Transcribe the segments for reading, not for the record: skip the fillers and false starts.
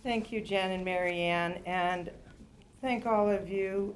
Thank you, Jen and Mary Ann, and thank all of you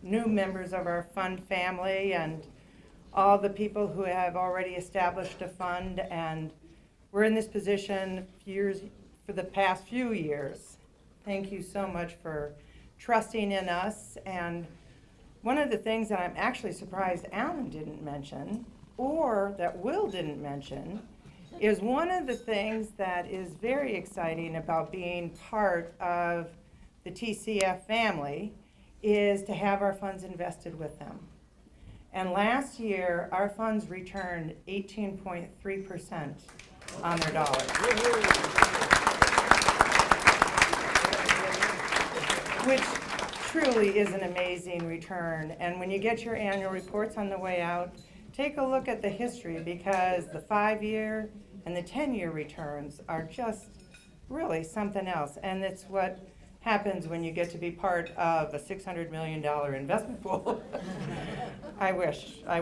new members of our fund family and all the people who have already established a fund, and we're in this position for the past few years. Thank you so much for trusting in us. And one of the things that I'm actually surprised Alan didn't mention, or that Will didn't mention, is one of the things that is very exciting about being part of the TCF family is to have our funds invested with them. And last year, our funds returned 18.3% on their dollars. Which truly is an amazing return. And when you get your annual reports on the way out, take a look at the history, because the 5-year and the 10-year returns are just really something else. And it's what happens when you get to be part of a $600 million investment pool. I wish I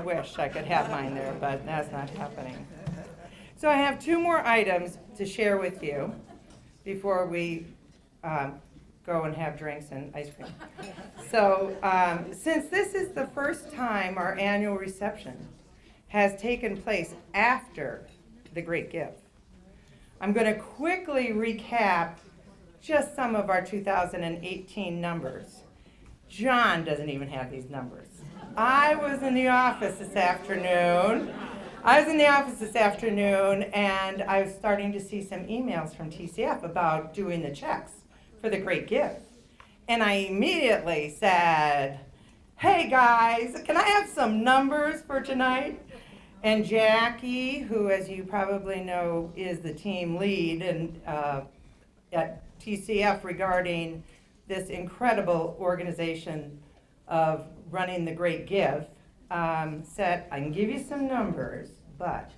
could have mine there, but that's not happening. So I have 2 more items to share with you before we go and have drinks and ice cream. So since this is the first time our annual reception has taken place after the Great Give, I'm going to quickly recap just some of our 2018 numbers. John doesn't even have these numbers. I was in the office this afternoon, and I was starting to see some emails from TCF about doing the checks for the Great Give. And I immediately said, hey guys, can I have some numbers for tonight? And Jackie, who, as you probably know, is the team lead and at TCF regarding this incredible organization of running the Great Give, said, I can give you some numbers, but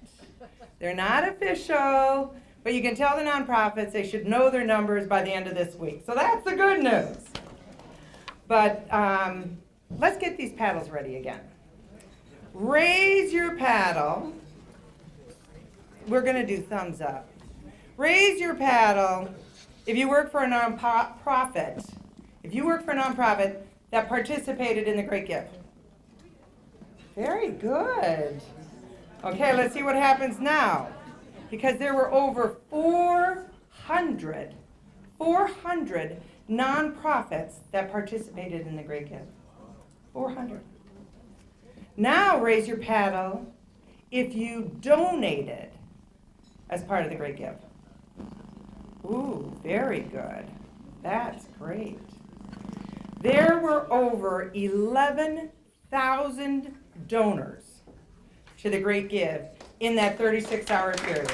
they're not official, but you can tell the nonprofits they should know their numbers by the end of this week. So that's the good news. But let's get these paddles ready again. Raise your paddle. We're going to do thumbs up. Raise your paddle if you work for a nonprofit. If you work for a nonprofit that participated in the Great Give. Very good. Okay, let's see what happens now. Because there were over 400 nonprofits that participated in the Great Give. 400. Now raise your paddle if you donated as part of the Great Give. Ooh, very good. That's great. There were over 11,000 donors to the Great Give in that 36-hour period.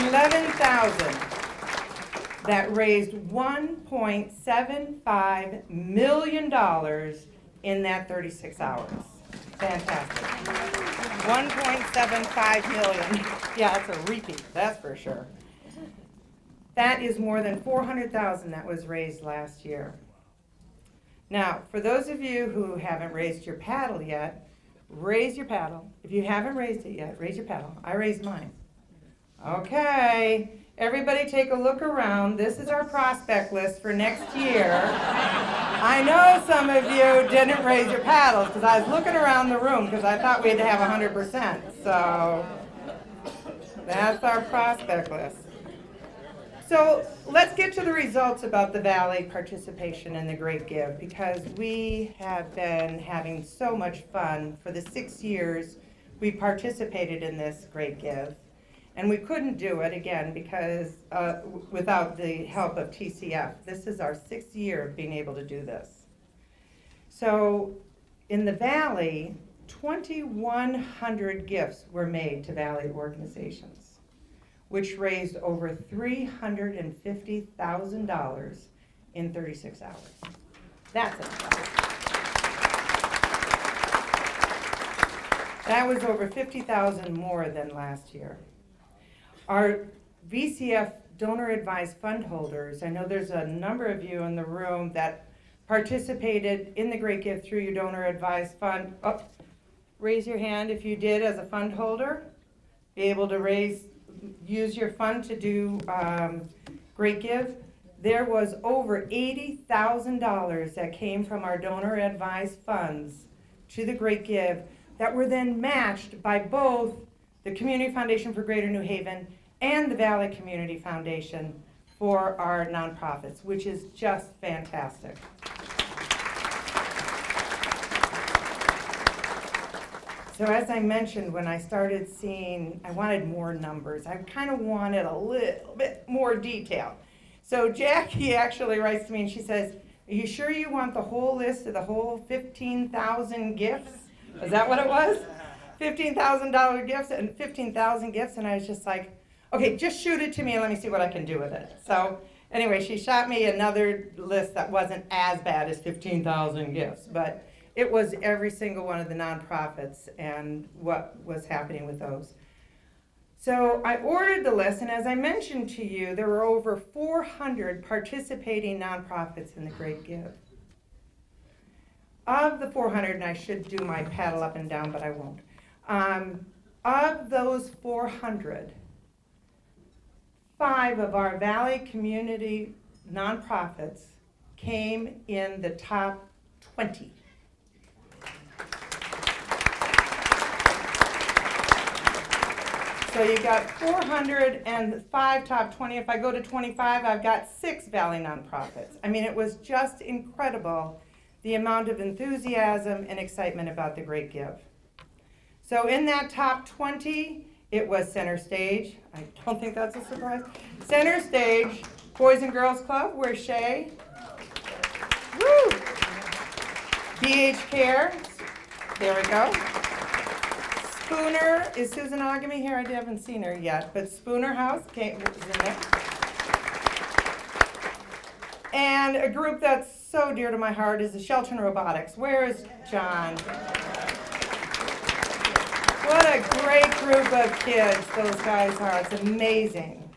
11,000 that raised $1.75 million in that 36 hours. Fantastic. 1.75 million. Yeah, that's a repeat, that's for sure. That is more than 400,000 that was raised last year. Now, for those of you who haven't raised your paddle yet, raise your paddle. If you haven't raised it yet, raise your paddle. I raised mine. Okay, everybody take a look around. This is our prospect list for next year. I know some of you didn't raise your paddles because I was looking around the room because I thought we had to have 100%. So that's our prospect list. So let's get to the results about the Valley participation in the Great Give, because we have been having so much fun for the 6 years we participated in this Great Give. And we couldn't do it, again, because without the help of TCF. This is our 6th year of being able to do this. So in the Valley, 2,100 gifts were made to Valley organizations, which raised over $350,000 in 36 hours. That's impressive. That was over 50,000 more than last year. Our VCF donor advised fund holders, I know there's a number of you in the room that participated in the Great Give through your donor advised fund. Oh, raise your hand if you did as a fund holder. Be able to raise use your fund to do Great Give, there was over $80,000 that came from our donor advised funds to the Great Give that were then matched by both the Community Foundation for Greater New Haven and the Valley Community Foundation for our nonprofits, which is just fantastic. So as I mentioned, when I started seeing, I wanted more numbers. I kind of wanted a little bit more detail. So Jackie actually writes to me and she says, "Are you sure you want the whole list of the whole 15,000 gifts?" Is that what it was? $15,000 gifts and 15,000 gifts. And I was just like, okay, just shoot it to me and let me see what I can do with it. So anyway, she shot me another list that wasn't as bad as 15,000 gifts, but it was every single one of the nonprofits and what was happening with those. So I ordered the list, and as I mentioned to you, there were over 400 participating nonprofits in the Great Give. Of the 400, and I should do my paddle up and down, but I won't. Of those 400, 5 of our Valley community nonprofits came in the top 20. So you got 405 top 20. If I go to 25, I've got 6 Valley nonprofits. I mean, it was just incredible, the amount of enthusiasm and excitement about the Great Give. So in that top 20, it was Center Stage. I don't think that's a surprise. Center Stage, Boys and Girls Club, where's Shay? Woo! BH Care, there we go. Spooner, is Susan Ogamy here? I haven't seen her yet, but Spooner House is in there. And a group that's so dear to my heart is the Shelton Robotics. Where is John? What a great group of kids those guys are. It's amazing.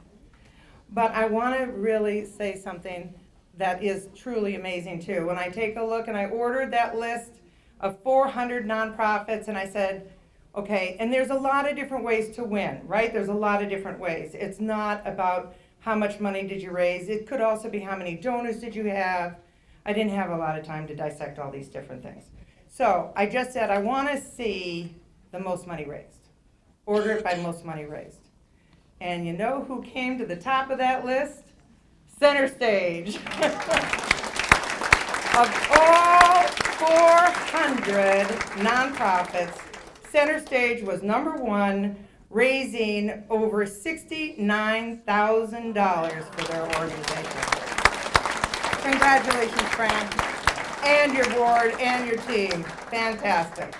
But I want to really say something that is truly amazing too. When I take a look, and I ordered that list of 400 nonprofits, and I said, okay, and there's a lot of different ways to win, right? There's a lot of different ways. It's not about how much money did you raise. It could also be how many donors did you have. I didn't have a lot of time to dissect all these different things. So I just said, I want to see the most money raised. Order it by most money raised. And you know who came to the top of that list? Center Stage. Of all 400 nonprofits, Center Stage was number 1, raising over $69,000 for their organization. Congratulations, Fran, and your board and your team. Fantastic.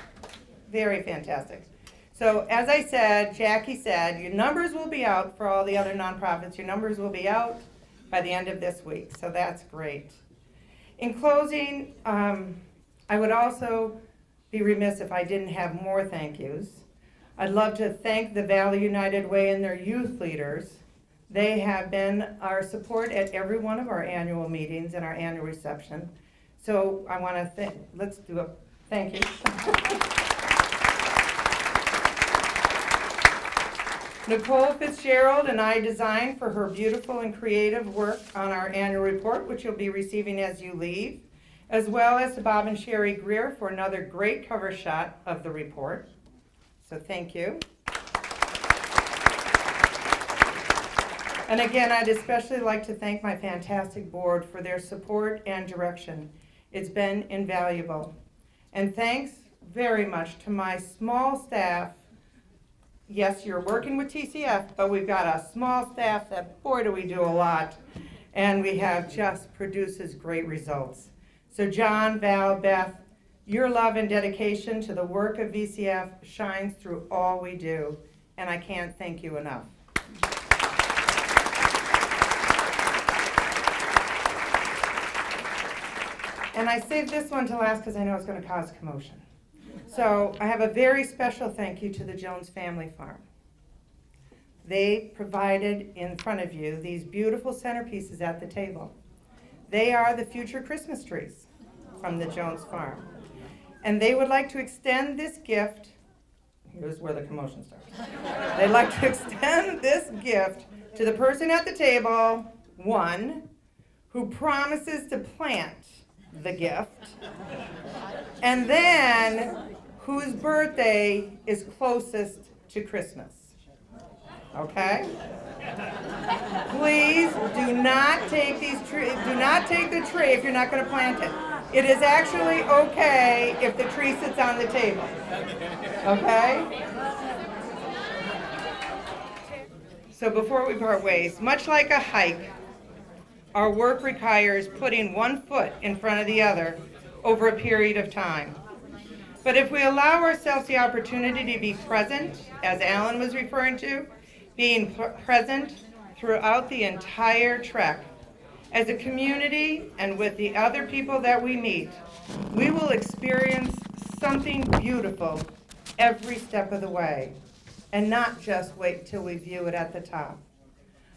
Very fantastic. So as I said, Jackie said, your numbers will be out for all the other nonprofits. Your numbers will be out by the end of this week, so that's great. In closing, I would also be remiss if I didn't have more thank yous. I'd love to thank the Valley United Way and their youth leaders. They have been our support at every one of our annual meetings and our annual reception. So I want to let's do a thank you. Nicole Fitzgerald and I designed for her beautiful and creative work on our annual report, which you'll be receiving as you leave, as well as to Bob and Sherry Greer for another great cover shot of the report. So thank you. And again, I'd especially like to thank my fantastic board for their support and direction. It's been invaluable. And thanks very much to my small staff. Yes, you're working with TCF, but we've got a small staff that, boy, do we do a lot. And we have just produces great results. So John, Val, Beth, your love and dedication to the work of VCF shines through all we do, and I can't thank you enough. And I saved this one to last because I know it's going to cause commotion. So I have a very special thank you to the Jones Family Farm. They provided in front of you these beautiful centerpieces at the table. They are the future Christmas trees from the Jones Farm. And they would like to extend this gift. here's where the commotion starts. They'd like to extend this gift to the person at the table, one, who promises to plant the gift, and then whose birthday is closest to Christmas. Okay? Please do not take the tree if you're not going to plant it. It is actually okay if the tree sits on the table. Okay? So before we part ways, much like a hike, our work requires putting one foot in front of the other over a period of time. But if we allow ourselves the opportunity to be present, as Alan was referring to, being present throughout the entire trek, as a community and with the other people that we meet, we will experience something beautiful every step of the way, and not just wait till we view it at the top.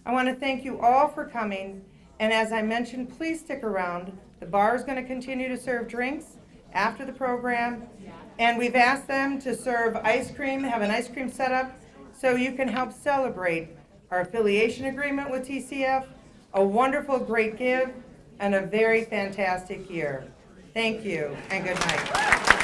I want to thank you all for coming, and as I mentioned, please stick around. The bar is going to continue to serve drinks after the program, and we've asked them to serve ice cream, have an ice cream set up, so you can help celebrate our affiliation agreement with TCF, a wonderful great give, and a very fantastic year. Thank you, and good night.